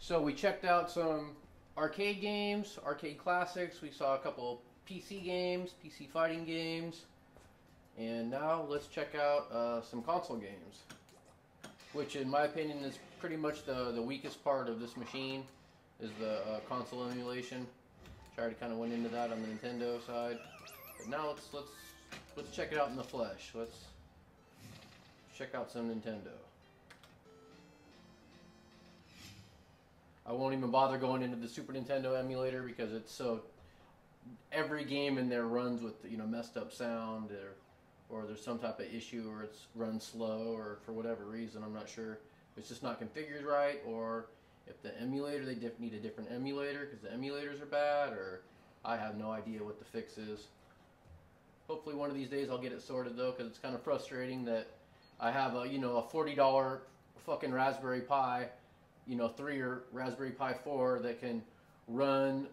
So we checked out some arcade games, arcade classics. We saw a couple PC games, PC fighting games, and now let's check out some console games, which in my opinion is pretty much the weakest part of this machine, is the console emulation. I already kind of went into that on the Nintendo side, but now let's check it out in the flesh. Let's check out some Nintendo. I won't even bother going into the Super Nintendo emulator because it's so, every game in there runs with, you know, messed up sound, or there's some type of issue, or it's run slow, or for whatever reason, I'm not sure. It's just not configured right, or if the emulator, they need a different emulator because the emulators are bad, or I have no idea what the fix is. Hopefully one of these days I'll get it sorted though, because it's kind of frustrating that I have a, you know, a $40 fucking Raspberry Pi, you know, 3 or Raspberry Pi 4 that can run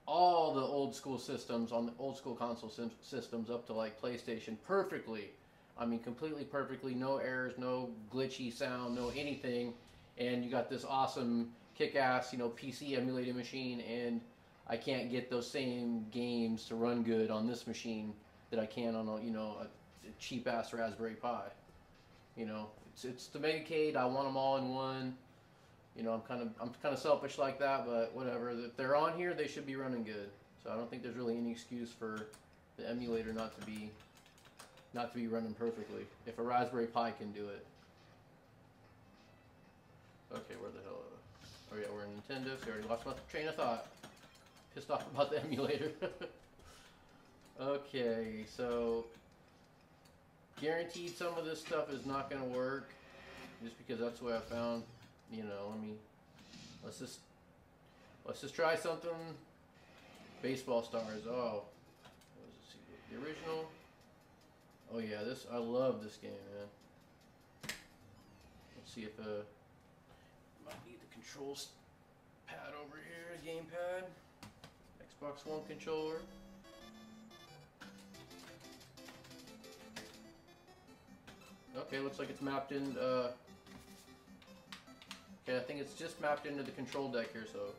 all the old school systems on the old school console systems up to like PlayStation perfectly. I mean, completely perfectly, no errors, no glitchy sound, no anything. And you got this awesome kick-ass, you know, PC emulating machine, and I can't get those same games to run good on this machine that I can on a, you know, a cheap-ass Raspberry Pi. You know, it's the Megacade. I want them all in one. You know, I'm kind of selfish like that, but whatever. If they're on here, they should be running good. So I don't think there's really any excuse for the emulator not to be running perfectly if a Raspberry Pi can do it. Okay, where the hell? Oh yeah, we're in Nintendo. So I already lost my train of thought. Pissed off about the emulator. Okay, so guaranteed some of this stuff is not going to work, just because that's the way I found. You know, let's just try something. Baseball Stars. Oh, what does it see? The original. Oh yeah, I love this game, man. Let's see if might need the controls pad over here, gamepad, Xbox One controller. Okay, looks like it's mapped in. Okay, I think it's just mapped into the control deck here, so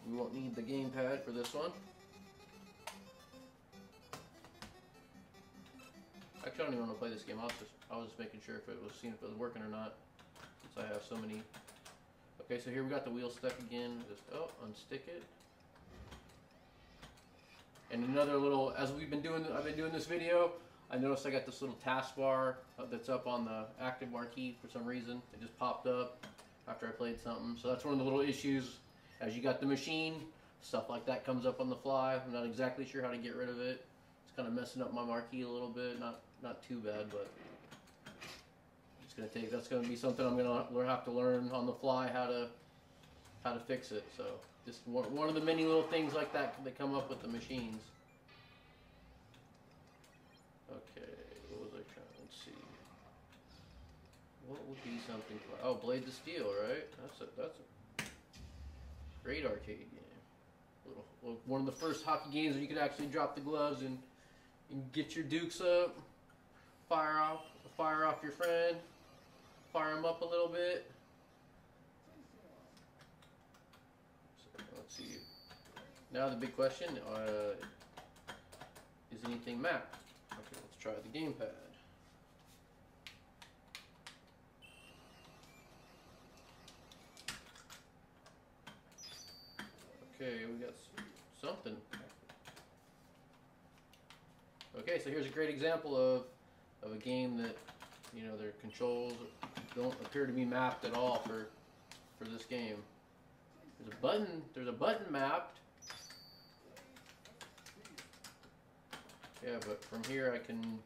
we won't need the gamepad for this one. Actually, I don't even want to play this game. I was just making sure seeing if it was working or not, since I have so many. Okay, so here we got the wheel stuck again. Just unstick it. And another little, as I've been doing this video, I noticed I got this little taskbar that's up on the active marquee for some reason. It just popped up after I played something. So that's one of the little issues. As you got the machine, stuff like that comes up on the fly. I'm not exactly sure how to get rid of it. It's kind of messing up my marquee a little bit. Not too bad, but that's gonna be something I'm gonna have to learn on the fly how to fix it. So just one of the many little things like that come up with the machines. Okay, what was I trying? Let's see. What would be something? Oh, Blades of Steel, right? That's a great arcade game. One of the first hockey games where you could actually drop the gloves and get your dukes up, fire off your friend, fire him up a little bit. So let's see. Now the big question: is anything mapped? Okay, let's try the gamepad. Okay, we got something. Okay, so here's a great example of a game that, you know, their controls don't appear to be mapped at all for this game. There's a button mapped. Yeah, but from here I can.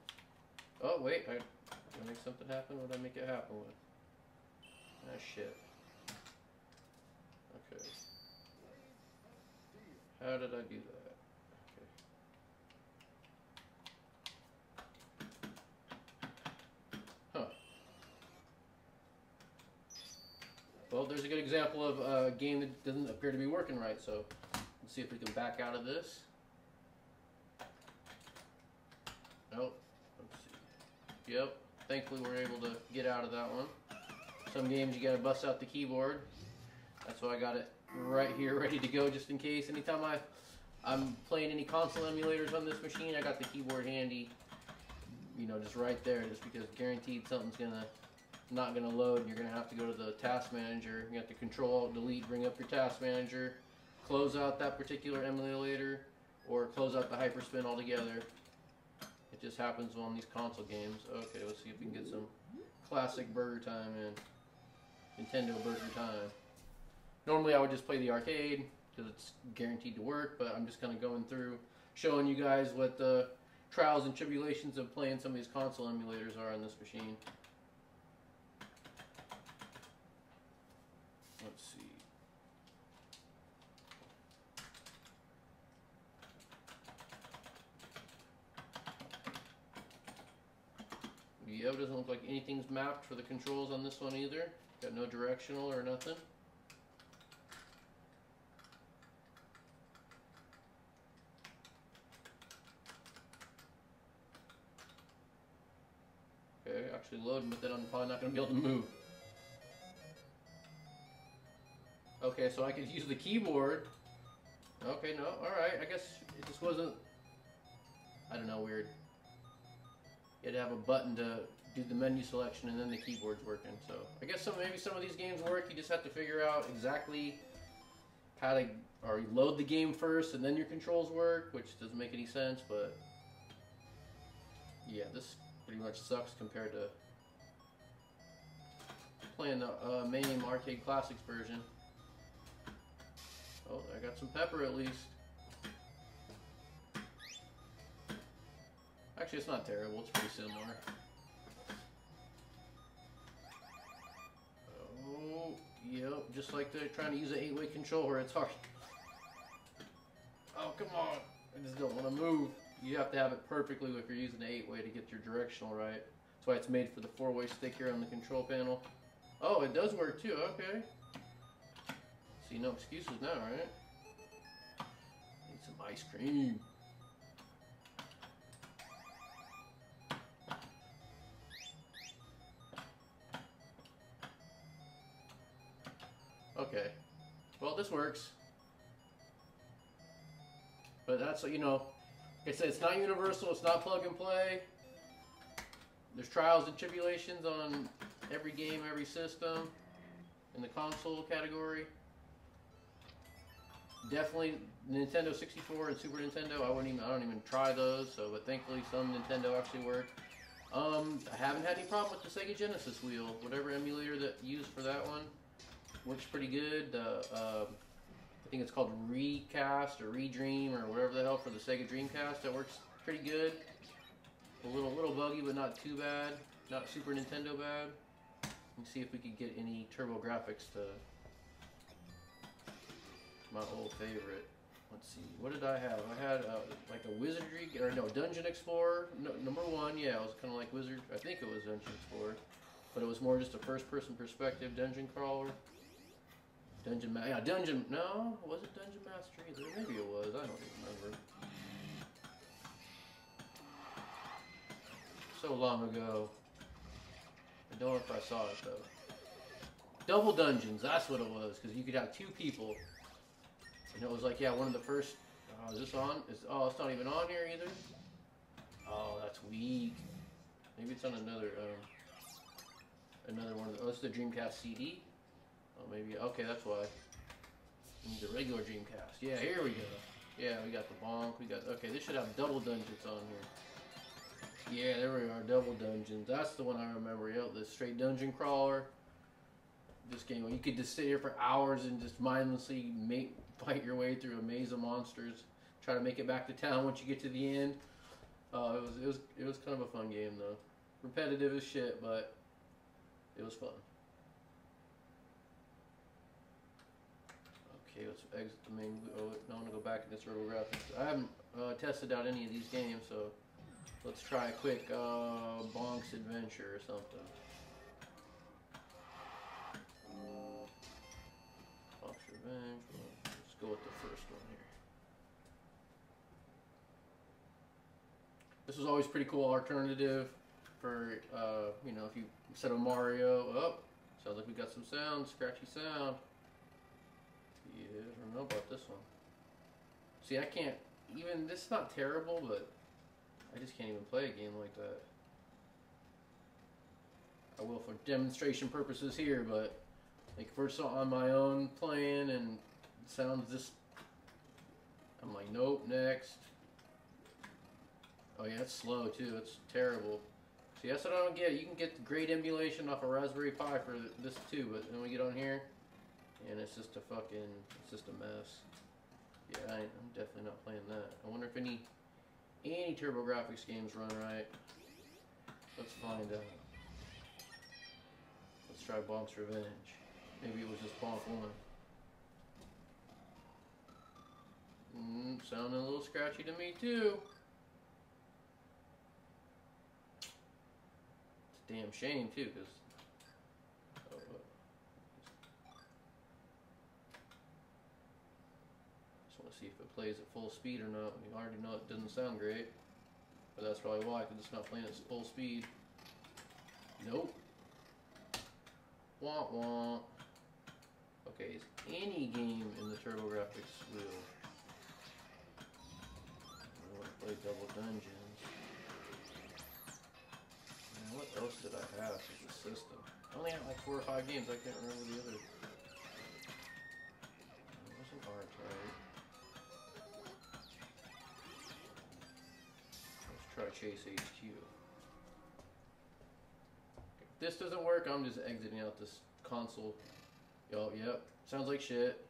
Oh wait, did I make something happen? What did I make it happen with? Ah shit. Okay. How did I do that? Okay. Huh. Well, there's a good example of a game that doesn't appear to be working right, so let's see if we can back out of this. Nope. Let's see. Yep. Thankfully we're able to get out of that one. Some games you gotta bust out the keyboard. That's why I got it right here, ready to go, just in case. Anytime I'm playing any console emulators on this machine, I got the keyboard handy, you know, just right there, just because guaranteed something's not gonna load, and you're gonna have to go to the task manager. You have to Control Delete, bring up your task manager, close out that particular emulator, or close out the hyperspin altogether. It just happens on these console games. Okay, let's see if we can get some classic Burger Time in. Nintendo Burger Time. Normally I would just play the arcade because it's guaranteed to work, but I'm just kind of going through, showing you guys what the trials and tribulations of playing some of these console emulators are on this machine. Let's see. Yep, doesn't look like anything's mapped for the controls on this one either. Got no directional or nothing. Okay, actually loading, but then I'm probably not going to be able to move. Okay, so I could use the keyboard. Okay, no, alright, I guess it just wasn't, I don't know, weird. You had to have a button to do the menu selection and then the keyboard's working. So I guess maybe some of these games work. You just have to figure out exactly how to, or you load the game first and then your controls work, which doesn't make any sense, but yeah, this pretty much sucks compared to playing the MAME Arcade Classics version. Oh, I got some pepper at least. Actually, it's not terrible. It's pretty similar. Oh, yep. Just like they're trying to use an 8-way controller. It's hard. Oh, come on. I just don't want to move. You have to have it perfectly if you're using the 8-way to get your directional right. That's why it's made for the 4-way stick here on the control panel. Oh, it does work too. Okay. See, no excuses now, right? Need some ice cream. Okay, well, this works, but that's, you know, like I said, it's not universal, it's not plug and play. There's trials and tribulations on every game, every system in the console category. Definitely Nintendo 64 and Super Nintendo, I don't even try those, so, but thankfully some Nintendo actually work. I haven't had any problem with the Sega Genesis wheel, whatever emulator that you use for that one. Works pretty good. I think it's called Recast or Redream or whatever the hell for the Sega Dreamcast. That works pretty good. A little buggy, but not too bad. Not Super Nintendo bad. Let's see if we could get any TurboGrafx to my old favorite. Let's see. What did I have? I had like a Wizardry or no Dungeon Explorer number 1. Yeah, it was kind of like Wizard. I think it was Dungeon Explorer, but it was more just a first-person perspective dungeon crawler. No, was it Dungeon Master either? Maybe it was, I don't even remember. So long ago. I don't know if I saw it though. Double Dungeons, that's what it was, because you could have 2 people. And it was like, yeah, one of the first, is this on? Oh, it's not even on here either? Oh, that's weak. Maybe it's on another one of the, oh, it's the Dreamcast CD? Oh, maybe, okay, that's why. We need the regular Dreamcast. Yeah, here we go. Yeah, we got the bonk, okay, this should have double dungeons on here. Yeah, there we are, double dungeons. That's the one I remember, yep, the straight dungeon crawler. This game, you could just sit here for hours and just mindlessly fight your way through a maze of monsters. Try to make it back to town once you get to the end. It was kind of a fun game though. Repetitive as shit, but it was fun. Okay, let's exit the main. Oh, I want to go back in this TurboGrafx. I haven't tested out any of these games, so let's try a quick Bonk's Adventure or something. Bonk's Revenge. Let's go with the first one here. This was always pretty cool alternative for you know, if you set a Mario up. Sounds like we got some sound, scratchy sound. Yeah, I don't know about this one. See, I can't even. This is not terrible, but I just can't even play a game like that. I will for demonstration purposes here, but like first on my own playing and it sounds just. I'm like, nope, next. Oh yeah, it's slow too. It's terrible. See, that's what I don't get. You can get great emulation off a Raspberry Pi for this too, but then we get on here, and it's just a fucking, it's just a mess. Yeah, I'm definitely not playing that. I wonder if any TurboGrafx games run right. Let's find out. Let's try Bonk's Revenge. Maybe it was just Bonk 1. Sounding a little scratchy to me too. Damn shame too, because just want to see if it plays at full speed or not. We already know it doesn't sound great, but that's probably why, because it's not playing at full speed. Nope. Wah wah. Okay, is any game in the TurboGrafx wheel? I want to play Double Dungeons. What else did I have for the system? I only had like 4 or 5 games. I can't remember the other. It wasn't R-Type. Let's try Chase HQ. If this doesn't work, I'm just exiting out this console. Yo, yep. Sounds like shit.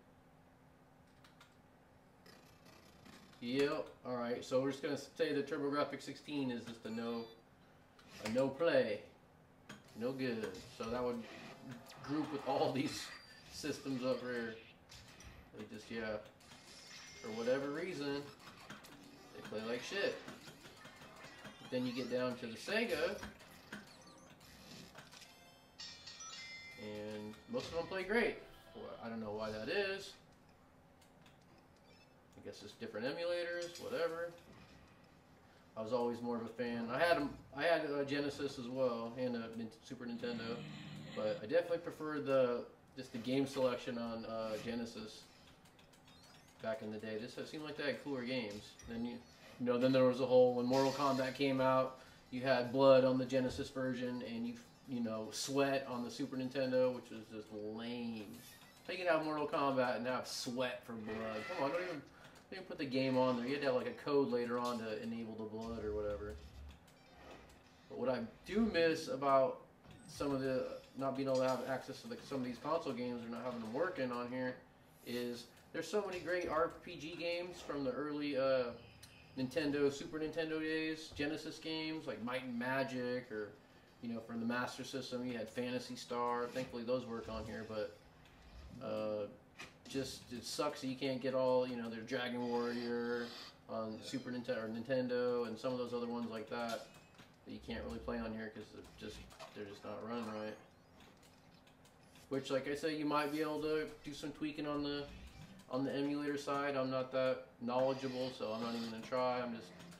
Yep. Alright, so we're just going to say the TurboGrafx 16 is just a no play, no good. So that would group with all these systems up here. They just, yeah, for whatever reason, they play like shit. But then you get down to the Sega, and most of them play great. Well, I don't know why that is. I guess it's different emulators, whatever. I was always more of a fan. I had a Genesis as well and a Super Nintendo, but I definitely preferred just the game selection on Genesis back in the day. This seemed like they had cooler games. Then then there was a whole, when Mortal Kombat came out, you had blood on the Genesis version, and you sweat on the Super Nintendo, which was just lame. How you can have Mortal Kombat and have sweat for blood? Come on, don't even put the game on there. You had to have like a code later on to enable the blood or whatever. But what I do miss about some of the not being able to have access to some of these console games or not having them working on here is there's so many great RPG games from the early Nintendo, Super Nintendo days, Genesis games like Might and Magic, or from the Master System you had Phantasy Star. Thankfully those work on here, but just it sucks that you can't get all their Dragon Warrior on Super Nintendo or Nintendo and some of those other ones like that you can't really play on here because they're just not running right. Which, like I say, you might be able to do some tweaking on the emulator side. I'm not that knowledgeable, so I'm not even gonna try.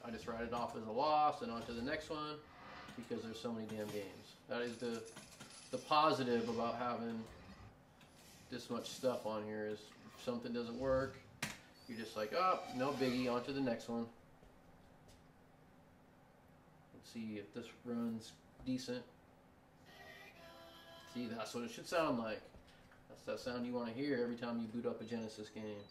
I just write it off as a loss and on to the next one because there's so many damn games. That is the positive about having this much stuff on here is if something doesn't work, you're just like, oh, no biggie, on to the next one. Let's see if this runs decent. See, that's what it should sound like. That's that sound you want to hear every time you boot up a Genesis game.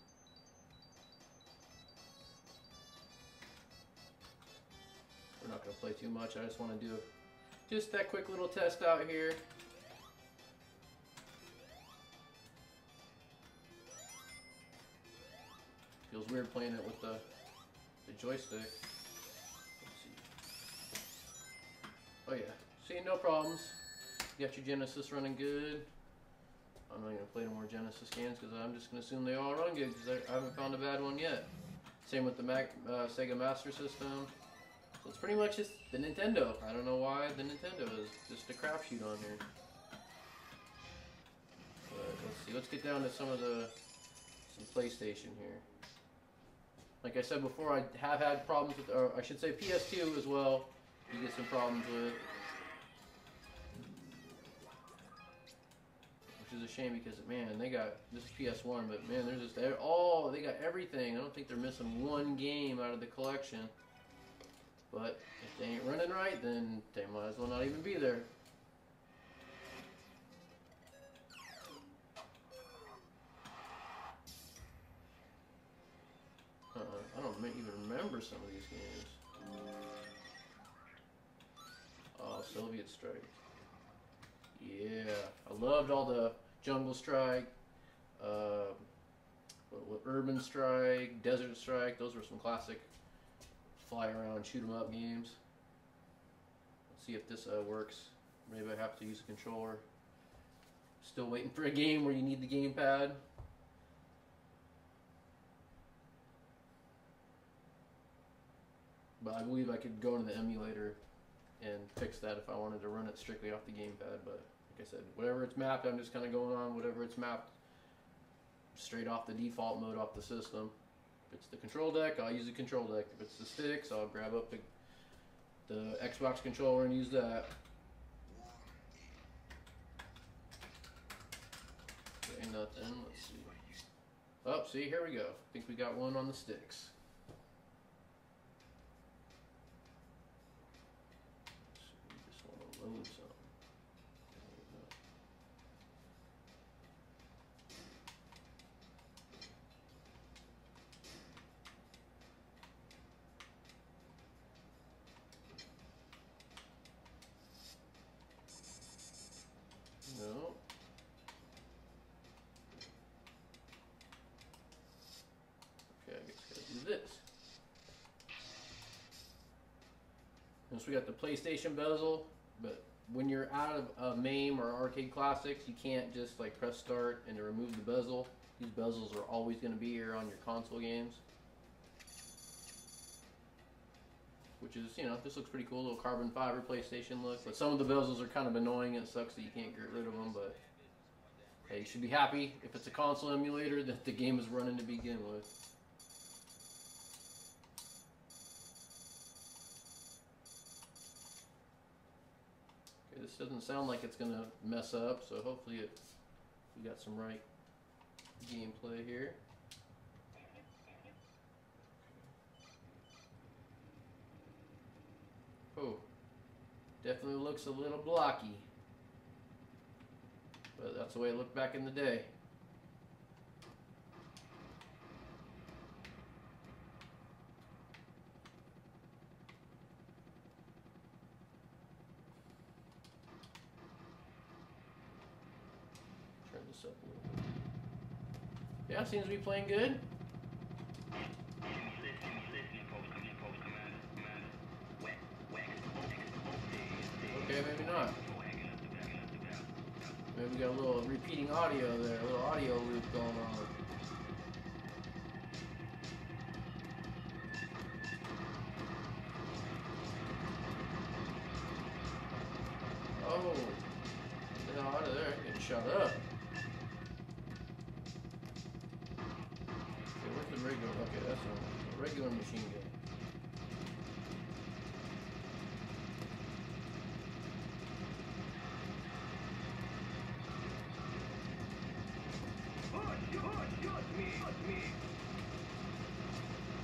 We're not going to play too much. I just want to do just that quick little test out here. Feels weird playing it with the joystick. Let's see. Oh yeah, see, no problems. You got your Genesis running good. I'm not going to play no more Genesis games because I'm just going to assume they all run good because I haven't found a bad one yet. Same with the Sega Master System. So it's pretty much just the Nintendo. I don't know why the Nintendo is just a crapshoot on here. But let's see. Let's get down to some PlayStation here. Like I said before, I have had problems with, or I should say PS2 as well. You get some problems with, which is a shame because, man, they got this is PS1, but man, there's just they got everything. I don't think they're missing one game out of the collection. But if they ain't running right, then they might as well not even be there. I don't even remember some of these games. Oh, Soviet Strike. Yeah, I loved all the Jungle Strike, Urban Strike, Desert Strike. Those were some classic fly around, shoot 'em up games. Let's see if this works. Maybe I have to use a controller. Still waiting for a game where you need the gamepad. But I believe I could go into the emulator and fix that if I wanted to run it strictly off the gamepad. But like I said, whatever it's mapped, I'm just kind of going on whatever it's mapped straight off the default mode off the system. If it's the control deck, I'll use the control deck. If it's the sticks, I'll grab up the Xbox controller and use that. Okay, nothing. Let's see. Oh, see, here we go. I think we got one on the sticks. Load some. No. Okay, I guess I gotta do this. Once we got the PlayStation bezel. But when you're out of MAME or Arcade Classics, you can't just like press start and to remove the bezel. These bezels are always going to be here on your console games. Which is, you know, this looks pretty cool, little carbon fiber PlayStation look. But some of the bezels are kind of annoying and it sucks that you can't get rid of them. But hey, you should be happy if it's a console emulator that the game is running to begin with. This doesn't sound like it's going to mess up, so hopefully we got some right gameplay here. Oh, definitely looks a little blocky, but that's the way it looked back in the day. Up a little bit. Yeah, seems to be playing good. Okay, maybe not. Maybe we got a little repeating audio there, a little audio loop going on. Oh, get the hell out of there, getting shut up. Okay, that's a regular machine gun.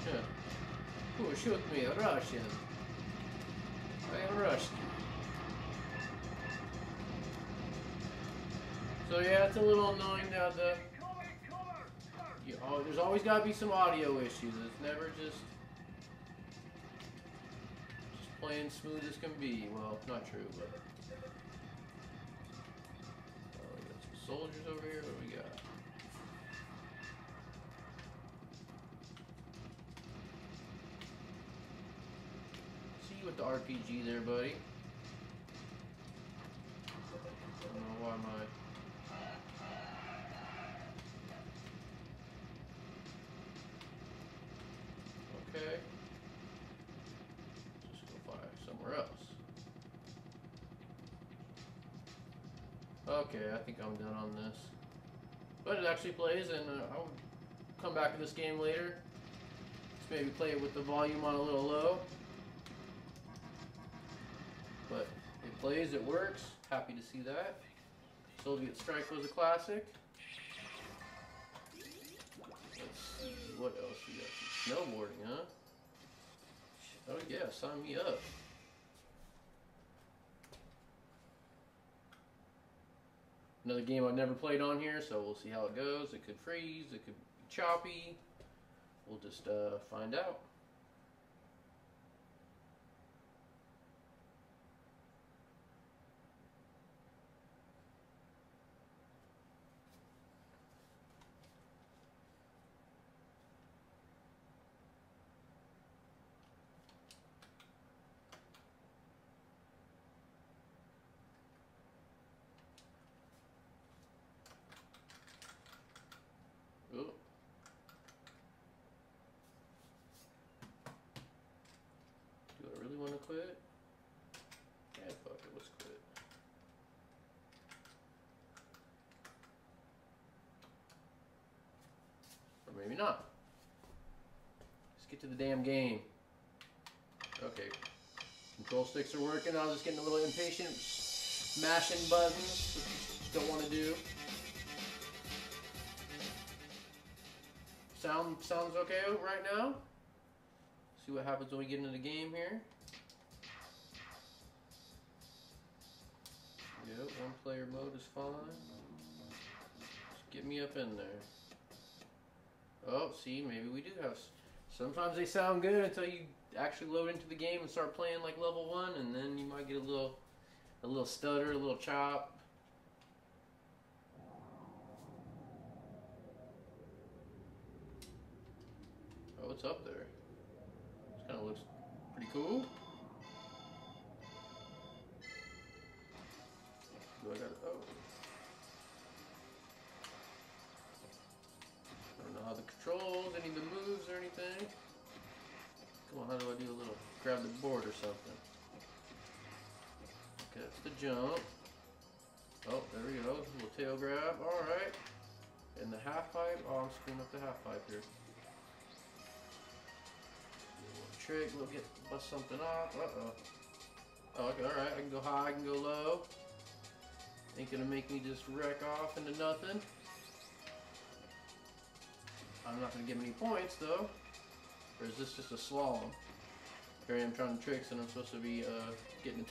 Yeah. Who shoot me? A Russian. I am Russian. So yeah, it's a little annoying now. There's always got to be some audio issues. It's never just playing smooth as can be. Well, not true, but we got some soldiers over here. What do we got? See you with the RPG there, buddy. I don't know why my okay. Just go fire somewhere else. Okay, I think I'm done on this. But it actually plays, and I'll come back to this game later. Just maybe play it with the volume on a little low. But it plays, it works. Happy to see that. Soviet Strike was a classic. Let's see, what else we got? Snowboarding, huh? Oh yeah, sign me up. Another game I've never played on here, so we'll see how it goes. It could freeze, it could be choppy. We'll just find out. Oh. Do I really want to quit? Yeah, fuck it, let's quit. Or maybe not. Let's get to the damn game. Okay. Control sticks are working. I was just getting a little impatient, mashing buttons, which I don't want to do. Sounds okay right now. See what happens when we get into the game here. Yep, one player mode is fine. Just get me up in there. Oh, see, maybe we do have. Sometimes they sound good until you actually load into the game and start playing like level 1, and then you might get a little stutter, a little chop. Oh, it's up there. This kind of looks pretty cool. Do I got it? Oh. I don't know how the controls, any of the moves or anything. Come on, how do I do a little grab the board or something? Okay, that's the jump. Oh, there we go. A little tail grab. Alright. And the half pipe. Oh, I'm screwing up the half pipe here. Trick, we'll bust something off. Uh-oh. Oh, okay, alright, I can go high, I can go low. Ain't gonna make me just wreck off into nothing. I'm not gonna get many points though. Or is this just a slalom? Here I am trying tricks and I'm supposed to be getting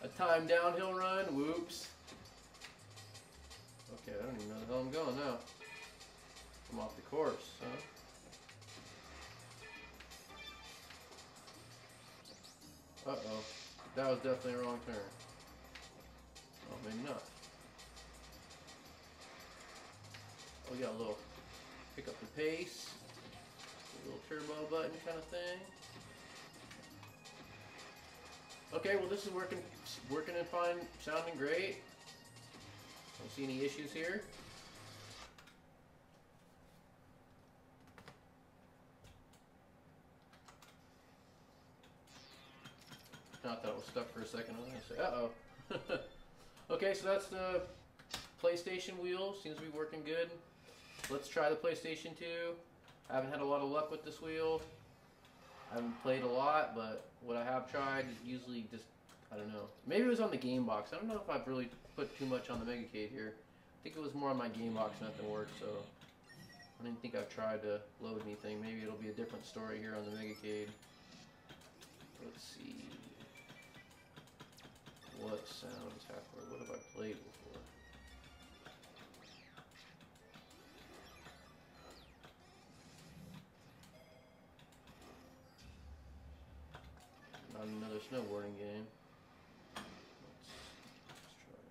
a time downhill run. Whoops. Okay, I don't even know the hell I'm going now. I'm off the course, huh? Uh-oh. That was definitely a wrong turn. Oh, maybe not. Oh, we got a little pick up the pace. A little turbo button kind of thing. Okay, well this is working and fine, sounding great. Don't see any issues here. Not that it was stuck for a second. I was gonna say, uh-oh. Okay, so that's the PlayStation wheel. Seems to be working good. Let's try the PlayStation 2. I haven't had a lot of luck with this wheel. I haven't played a lot, but what I have tried is usually just, I don't know. Maybe it was on the game box. I don't know if I've really put too much on the Megacade here. I think it was more on my game box, nothing worked, so I didn't think I've tried to load anything. Maybe it'll be a different story here on the Megacade. Let's see. What sounds have or what have I played before? Not another snowboarding game. Let's try.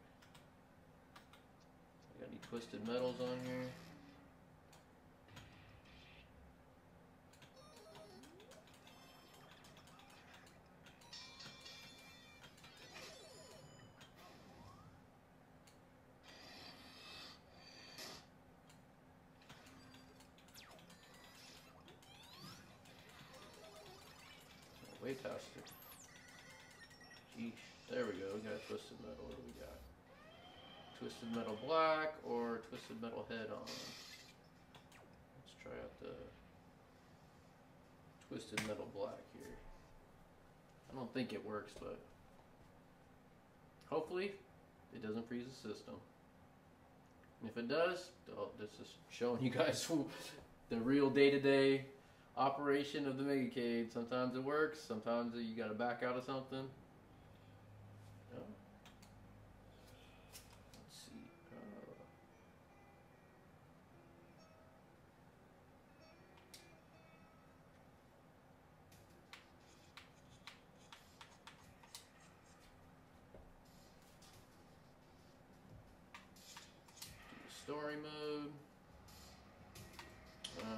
Got any twisted metals on here? Way faster. Geesh. There we go. We got twisted metal. What do we got? Twisted metal black or twisted metal head on. Let's try out the twisted metal black here. I don't think it works, but hopefully it doesn't freeze the system. And if it does, this is showing you guys the real day-to-day operation of the Megacade. Sometimes it works, sometimes you got to back out of something. Let's see. Story mode.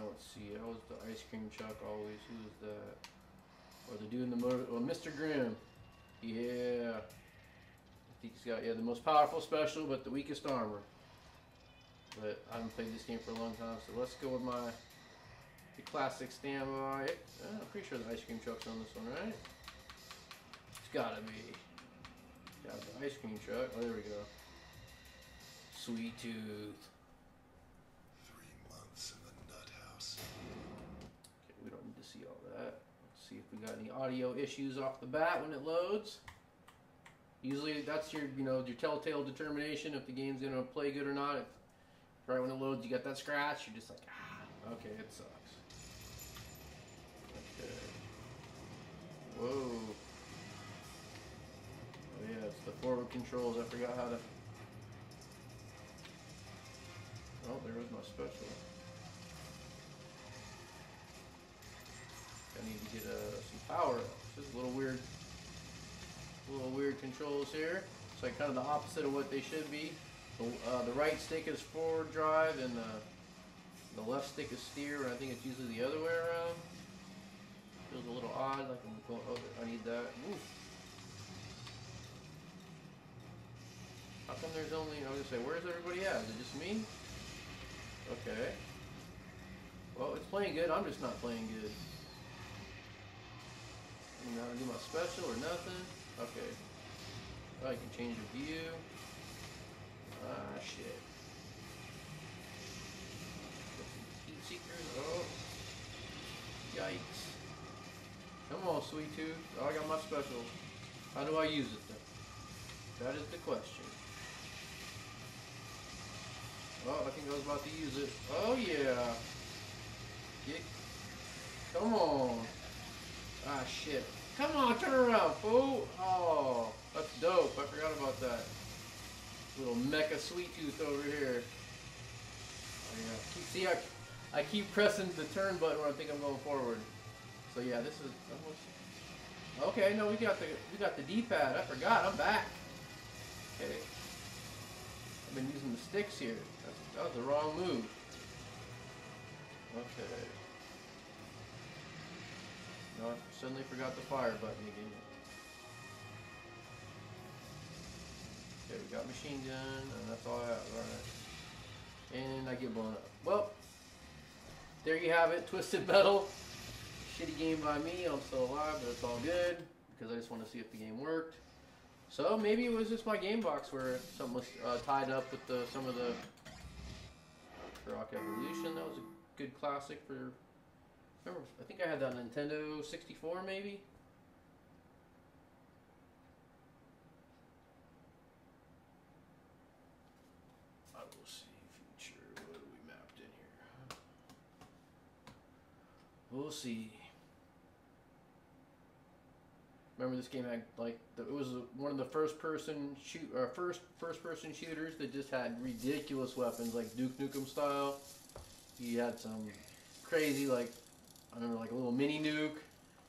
Let's see. That was the ice cream truck always. Who is that? Or the dude in the motor? Oh, Mr. Grimm. Yeah. I think he's got the most powerful special, but the weakest armor. But I haven't played this game for a long time, so let's go with the classic standby. I'm pretty sure the ice cream truck's on this one, right? It's gotta be. Got the ice cream truck. Oh, there we go. Sweet Tooth. 3 months in the nut house. Okay, we don't need to see all that. Let's see if we got any audio issues off the bat when it loads. Usually that's your telltale determination if the game's gonna play good or not. If right when it loads you got that scratch, you're just like, okay, it sucks. Okay. Whoa. Oh yeah, it's the forward controls. I forgot how to. Oh, there was my special. I need to get some power ups. This is a little weird controls here. It's like kind of the opposite of what they should be. The right stick is forward drive and the left stick is steer, and I think it's usually the other way around. Feels a little odd, like I'm going, oh, I need that. Ooh. How come there's only, I was gonna say, where's everybody at? Is it just me? Okay. Well, it's playing good, I'm just not playing good. You know how to do my special or nothing? Okay. Oh, you can change your view. Ah, shit. Heat seekers. Oh. Yikes. Come on, Sweet Tooth. Oh, I got my special. How do I use it then? That is the question. Oh, I think I was about to use it. Oh, yeah. Come on. Ah, shit. Come on, turn around, fool. Oh, that's dope. I forgot about that. Little mecha Sweet Tooth over here. Oh, yeah. See, I keep pressing the turn button when I think I'm going forward. So yeah, this is almost. Okay, no, we got the D-pad. I forgot. I'm back. Okay. I've been using the sticks here. That was the wrong move. Okay. No, I suddenly forgot the fire button again. Okay, we got machine gun, and that's all I have. Alright. And I get blown up. Well, there you have it. Twisted Metal. Shitty game by me. I'm still alive, but it's all good because I just want to see if the game worked. So maybe it was just my game box where something was tied up with some of the Rock Evolution. That was a good classic for. Remember, I think I had that on Nintendo 64 maybe. I will see future. What do we mapped in here? We'll see. Remember this game had like it was one of the first person shooters that just had ridiculous weapons like Duke Nukem style. He had some crazy like I remember like a little mini nuke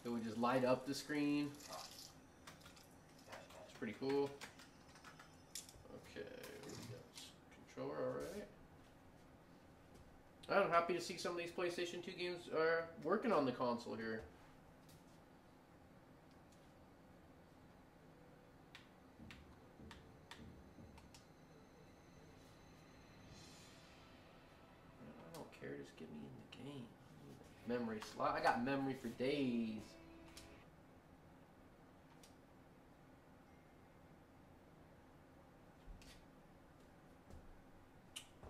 that would just light up the screen. It's pretty cool. Okay, we got controller, alright. I'm happy to see some of these PlayStation 2 games are working on the console here. I don't care, just get me in the game. Memory slot. I got memory for days.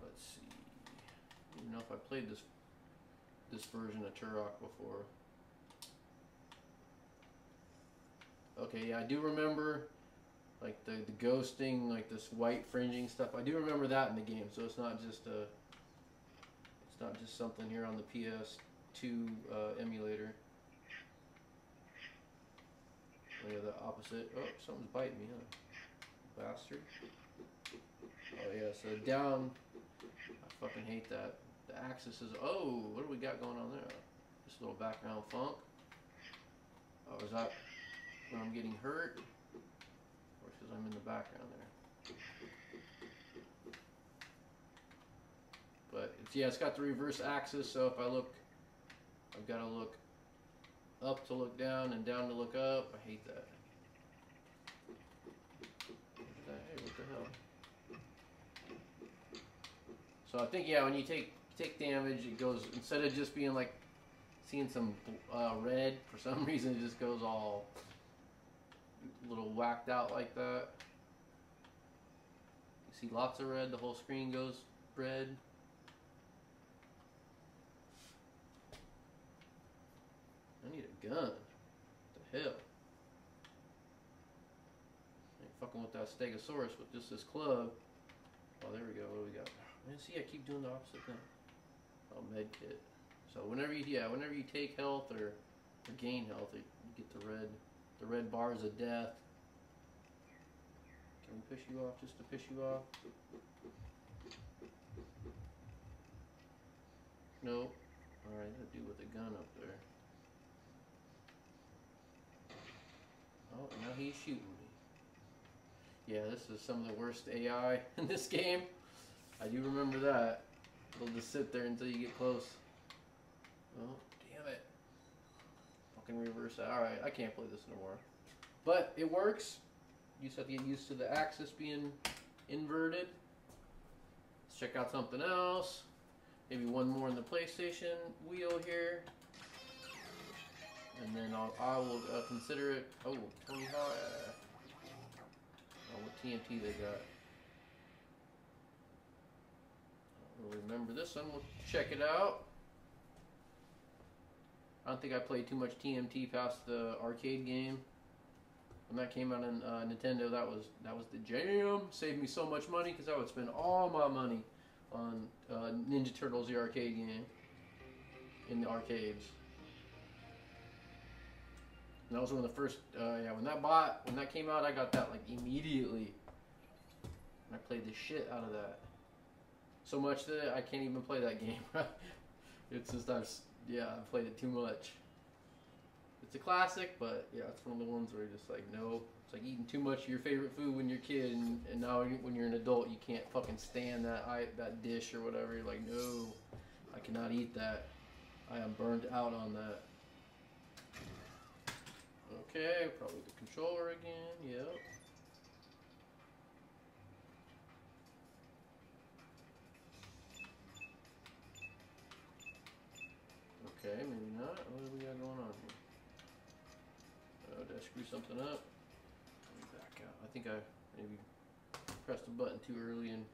Let's see. I don't even know if I played this version of Turok before. Okay, yeah, I do remember like the ghosting, like this white fringing stuff. I do remember that in the game, so it's not just something here on the PS2 emulator. Oh yeah, the opposite. Oh, something's biting me, huh? Bastard. Oh yeah, so down. I fucking hate that. The axis is. Oh, what do we got going on there? Just a little background funk. Oh, is that when I'm getting hurt? Or because I'm in the background there? But it's, yeah, it's got the reverse axis, so if I look, I've got to look up to look down and down to look up. I hate that. Hey, what the hell? So I think, yeah, when you take damage, it goes, instead of just being like seeing some red, for some reason it just goes all a little whacked out like that. You see lots of red, the whole screen goes red. I need a gun. What the hell? I ain't fucking with that Stegosaurus with just this club. Oh, there we go. What do we got? Man, see, I keep doing the opposite thing. Oh, med kit. So whenever you take health or gain health, you get the red bars of death. Can we piss you off just to piss you off? Nope. Alright, that'll do with the gun up there. Oh, now he's shooting me. Yeah, this is some of the worst AI in this game. I do remember that. It'll just sit there until you get close. Oh, damn it. Fucking reverse that. Alright, I can't play this no more. But it works. You just have to get used to the axis being inverted. Let's check out something else. Maybe one more in the PlayStation wheel here. And then I will consider it. Oh, Tony Hawk. Oh, what TNT they got. We'll remember this one. We'll check it out. I don't think I played too much TMT past the arcade game. When that came out on Nintendo, that was the jam. Saved me so much money because I would spend all my money on Ninja Turtles, the arcade game, in the arcades. And that was one of the first. Yeah, when that came out, I got that like immediately. And I played the shit out of that. So much that I can't even play that game. It's just I've played it too much. It's a classic, but yeah, it's one of the ones where you're just like, no. It's like eating too much of your favorite food when you're a kid, and now when you're an adult, you can't fucking stand that dish or whatever. You're like, no, I cannot eat that. I am burned out on that. Okay, probably the controller again. Yep. Okay, maybe not. What do we got going on here? Oh, did I screw something up? Let me back out. I think I maybe pressed the button too early and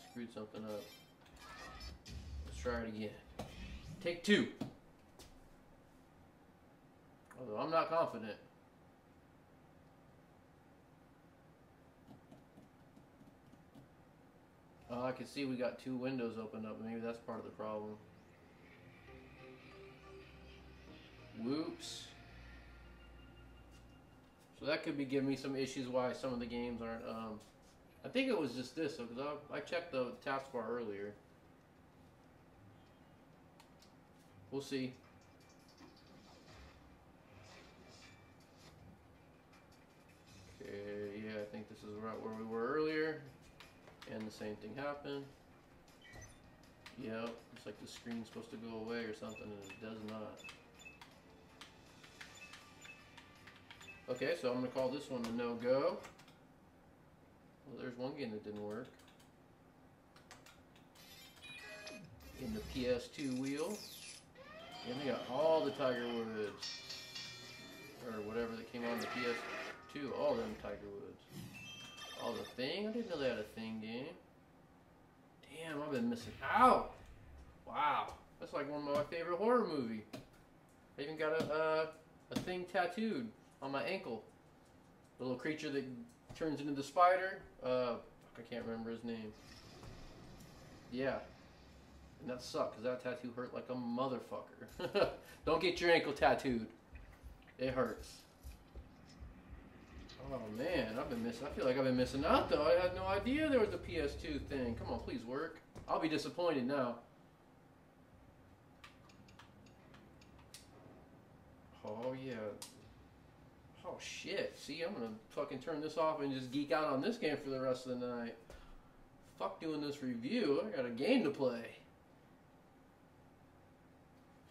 screwed something up. Let's try it again. Take two. Although I'm not confident. Oh, I can see we got two windows open up. Maybe that's part of the problem. Whoops. So that could be giving me some issues why some of the games aren't, I think it was just this, because I checked the taskbar earlier. We'll see. Okay, yeah, I think this is right where we were earlier. And the same thing happened. Yep, it's like the screen's supposed to go away or something, and it does not. Okay, so I'm going to call this one a no-go. Well, there's one game that didn't work. In the PS2 wheel. And they got all the Tiger Woods. Or whatever that came on the PS2. All them Tiger Woods. Oh, the Thing? I didn't know they had a Thing game. Damn, I've been missing out. Wow. That's like one of my favorite horror movies. I even got a Thing tattooed on my ankle. The little creature that turns into the spider. I can't remember his name. Yeah. And that sucked, because that tattoo hurt like a motherfucker. Don't get your ankle tattooed. It hurts. Oh man, I feel like I've been missing out though. I had no idea there was a PS2 thing. Come on, please work. I'll be disappointed now. Oh yeah. Oh shit. See, I'm gonna fucking turn this off and just geek out on this game for the rest of the night. Fuck doing this review. I got a game to play.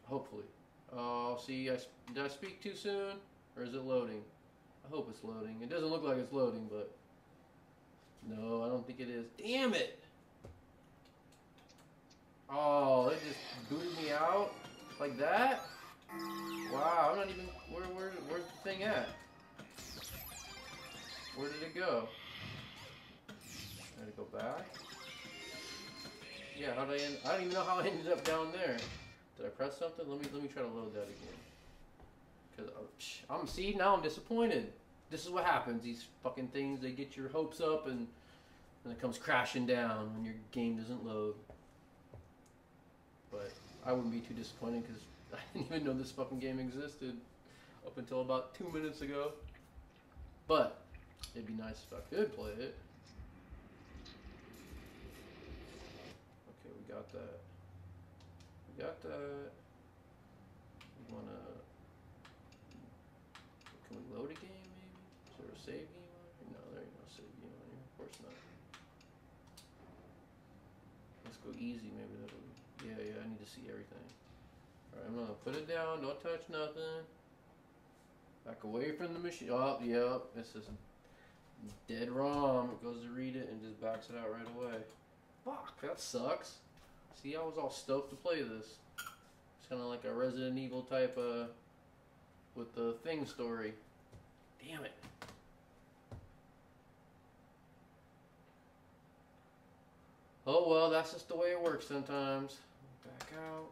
Hopefully. Oh, see, did I speak too soon? Or is it loading? I hope it's loading. It doesn't look like it's loading, but... No, I don't think it is. Damn it! Oh, it just booted me out? Like that? Wow, I'm not even... Where's the thing at? Where did it go? Did it go back? Yeah, how did I end... I don't even know how I ended up down there. Did I press something? Let me try to load that again. Cause see, now I'm disappointed. This is what happens. These fucking things, they get your hopes up and it comes crashing down when your game doesn't load. But I wouldn't be too disappointed because I didn't even know this fucking game existed up until about 2 minutes ago. But it'd be nice if I could play it. Okay, we got that. We got that. We wanna... Can we load a game maybe? Is there a save game on here? No, there ain't no save game on here. Of course not. Let's go easy maybe that'll... Yeah, I need to see everything. Alright, I'm gonna put it down. Don't touch nothing. Back away from the machine. Oh, yep. This is dead ROM. It goes to read it and just backs it out right away. Fuck, that sucks. See, I was all stoked to play this. It's kind of like a Resident Evil type with the Thing story. Damn it. Oh well, that's just the way it works sometimes. Back out.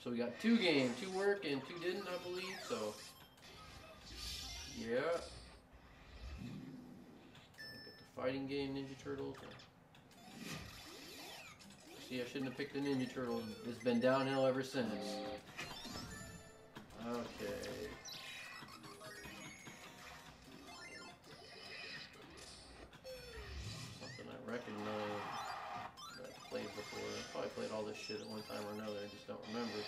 So we got 2 games, 2 work and 2 didn't, I believe, so. Yeah. Get the fighting game, Ninja Turtles. See, I shouldn't have picked the Ninja Turtles. It's been downhill ever since. Okay. Something I recognize that I've played before. I probably played all this shit at one time or another. I just don't remember.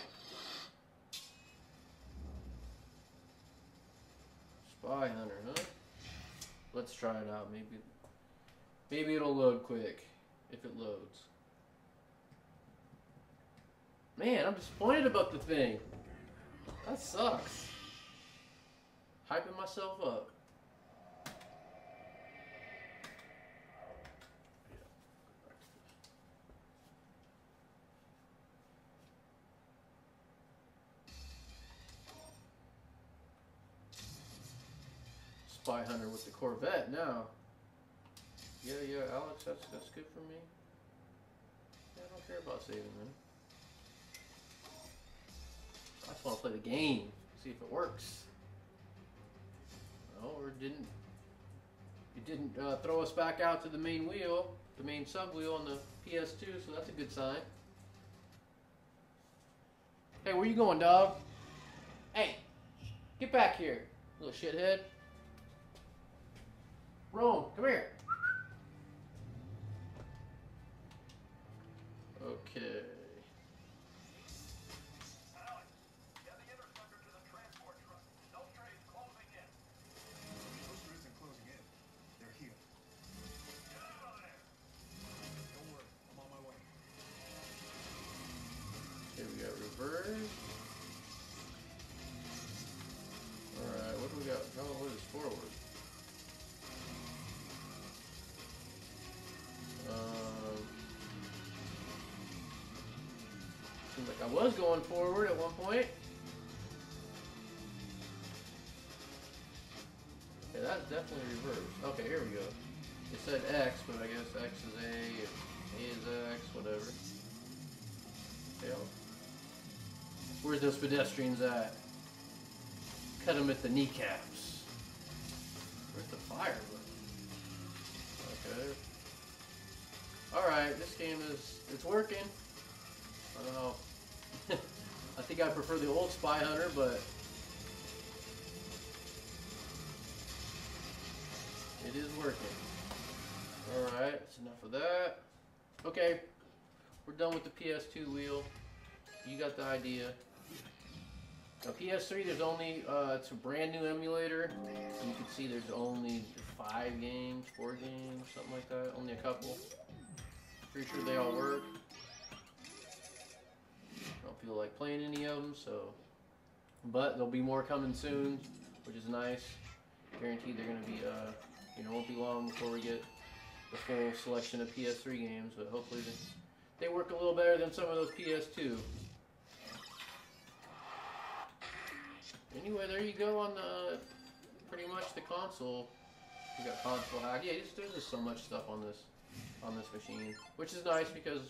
Spy Hunter, huh? Let's try it out. Maybe it'll load quick if it loads. Man, I'm disappointed about the thing. That sucks. Hyping myself up. Spy Hunter with the Corvette now. Yeah, Alex, that's good for me. Yeah, I don't care about saving them. I just want to play the game, see if it works. No, or it didn't throw us back out to the main wheel, the main sub wheel on the PS2, so that's a good sign. Hey, where you going, dog? Hey, get back here, little shithead. Rome, come here. Okay. Alright, what do we got? What is forward? Seems like I was going forward at one point. Okay, that's definitely reversed. Okay, here we go. It said X, but I guess X is A is X, whatever. Okay, where's those pedestrians at? Cut them at the kneecaps. fire, but okay. Alright, this game it's working. I don't know. I think I prefer the old Spy Hunter, but it is working. Alright, that's enough of that. Okay, we're done with the PS2 wheel. You got the idea. Now PS3, there's only, it's a brand new emulator. And you can see there's only 5 games, 4 games, something like that. Only a couple. Pretty sure they all work. I don't feel like playing any of them, so. But there'll be more coming soon, which is nice. Guaranteed they're going to be, you know, won't be long before we get the full selection of PS3 games, but hopefully they work a little better than some of those PS2. Anyway, there you go on pretty much the console. You got console hack. Yeah, there's just so much stuff on this machine, which is nice because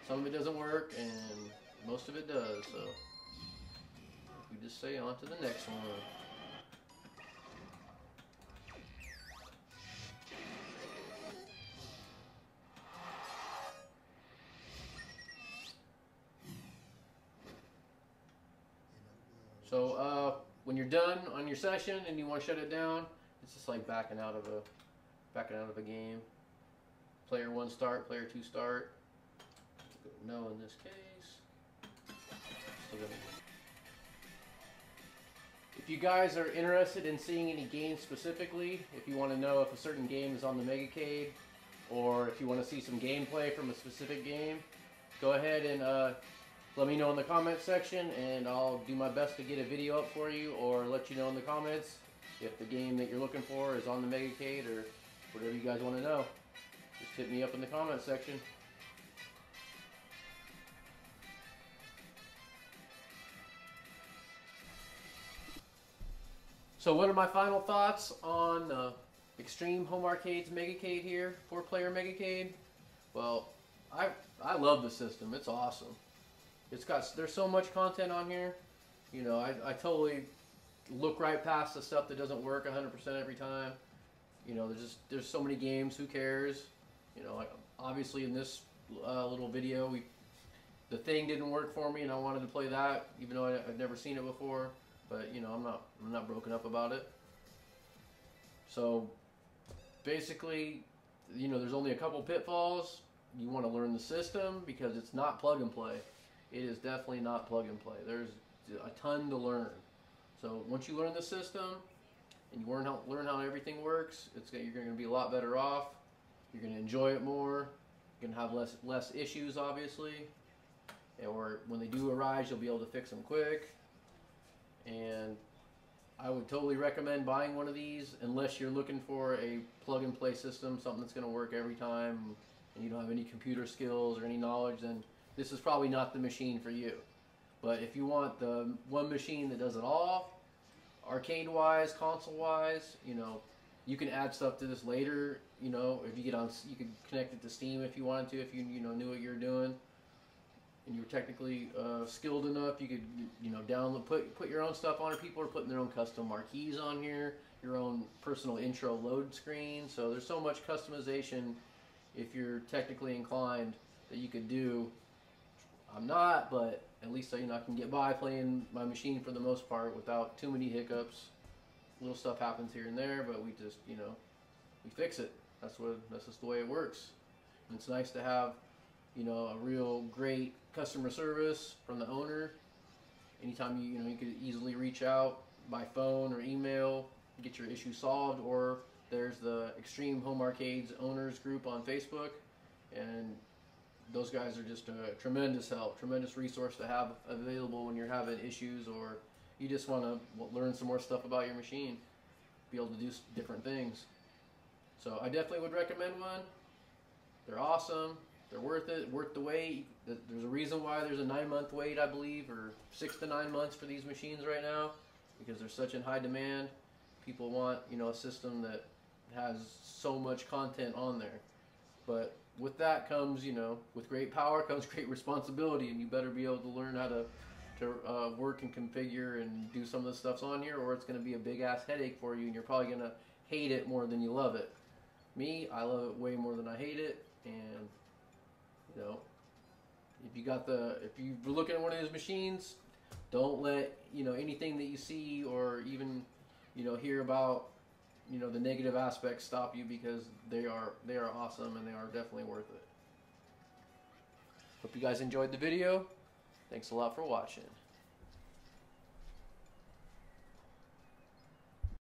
some of it doesn't work and most of it does. So we just say on to the next one. So when you're done on your session and you want to shut it down, it's just like backing out of a game. Player 1 start, player 2 start. No in this case. Still gonna... If you guys are interested in seeing any games specifically, if you want to know if a certain game is on the Megacade, or if you want to see some gameplay from a specific game, go ahead and let me know in the comments section, and I'll do my best to get a video up for you, or let you know in the comments if the game that you're looking for is on the Megacade, or whatever you guys want to know. Just hit me up in the comments section. So what are my final thoughts on Extreme Home Arcade's Megacade here, 4-player Megacade? Well, I love the system. It's awesome. There's so much content on here. You know, I totally look right past the stuff that doesn't work 100% every time. You know, there's so many games. Who cares? You know, like obviously in this little video, the Thing didn't work for me, and I wanted to play that, even though I've never seen it before. But you know, I'm not broken up about it. So basically, you know, there's only a couple pitfalls. You want to learn the system because it's not plug and play. It is definitely not plug and play. There's a ton to learn. So once you learn the system and you learn how everything works, you're going to be a lot better off. You're going to enjoy it more. You're going to have less issues, obviously. Or when they do arise, you'll be able to fix them quick. And I would totally recommend buying one of these unless you're looking for a plug and play system, something that's going to work every time, and you don't have any computer skills or any knowledge, then this is probably not the machine for you. But if you want the one machine that does it all, arcade-wise, console-wise, you know, you can add stuff to this later. You know, if you you could connect it to Steam if you wanted to, if you knew what you're doing, and you're technically skilled enough. You could, you know, download, put your own stuff on it. People are putting their own custom marquees on here, your own personal intro load screen. So there's so much customization if you're technically inclined that you could do. I'm not, but at least I can get by playing my machine for the most part without too many hiccups. Little stuff happens here and there, but we just, you know, we fix it. That's just the way it works. And it's nice to have, you know, a real great customer service from the owner. Anytime you could easily reach out by phone or email, get your issue solved, or there's the Extreme Home Arcades owners group on Facebook, and those guys are just a tremendous help, tremendous resource to have available when you're having issues or you just want to learn some more stuff about your machine, be able to do different things. So I definitely would recommend one. They're awesome. They're worth it, worth the wait. There's a reason why there's a 9-month wait, I believe, or 6 to 9 months for these machines right now, because they're such in high demand. People want, you know, a system that has so much content on there. But with that comes, you know, with great power comes great responsibility, and you better be able to learn how to work and configure and do some of the stuff's on here, or it's going to be a big ass headache for you, and you're probably going to hate it more than you love it. Me, I love it way more than I hate it, and you know, if you're looking at one of these machines, don't let anything that you see or even hear about the negative aspects stop you, because they are awesome and they are definitely worth it. Hope you guys enjoyed the video. Thanks a lot for watching.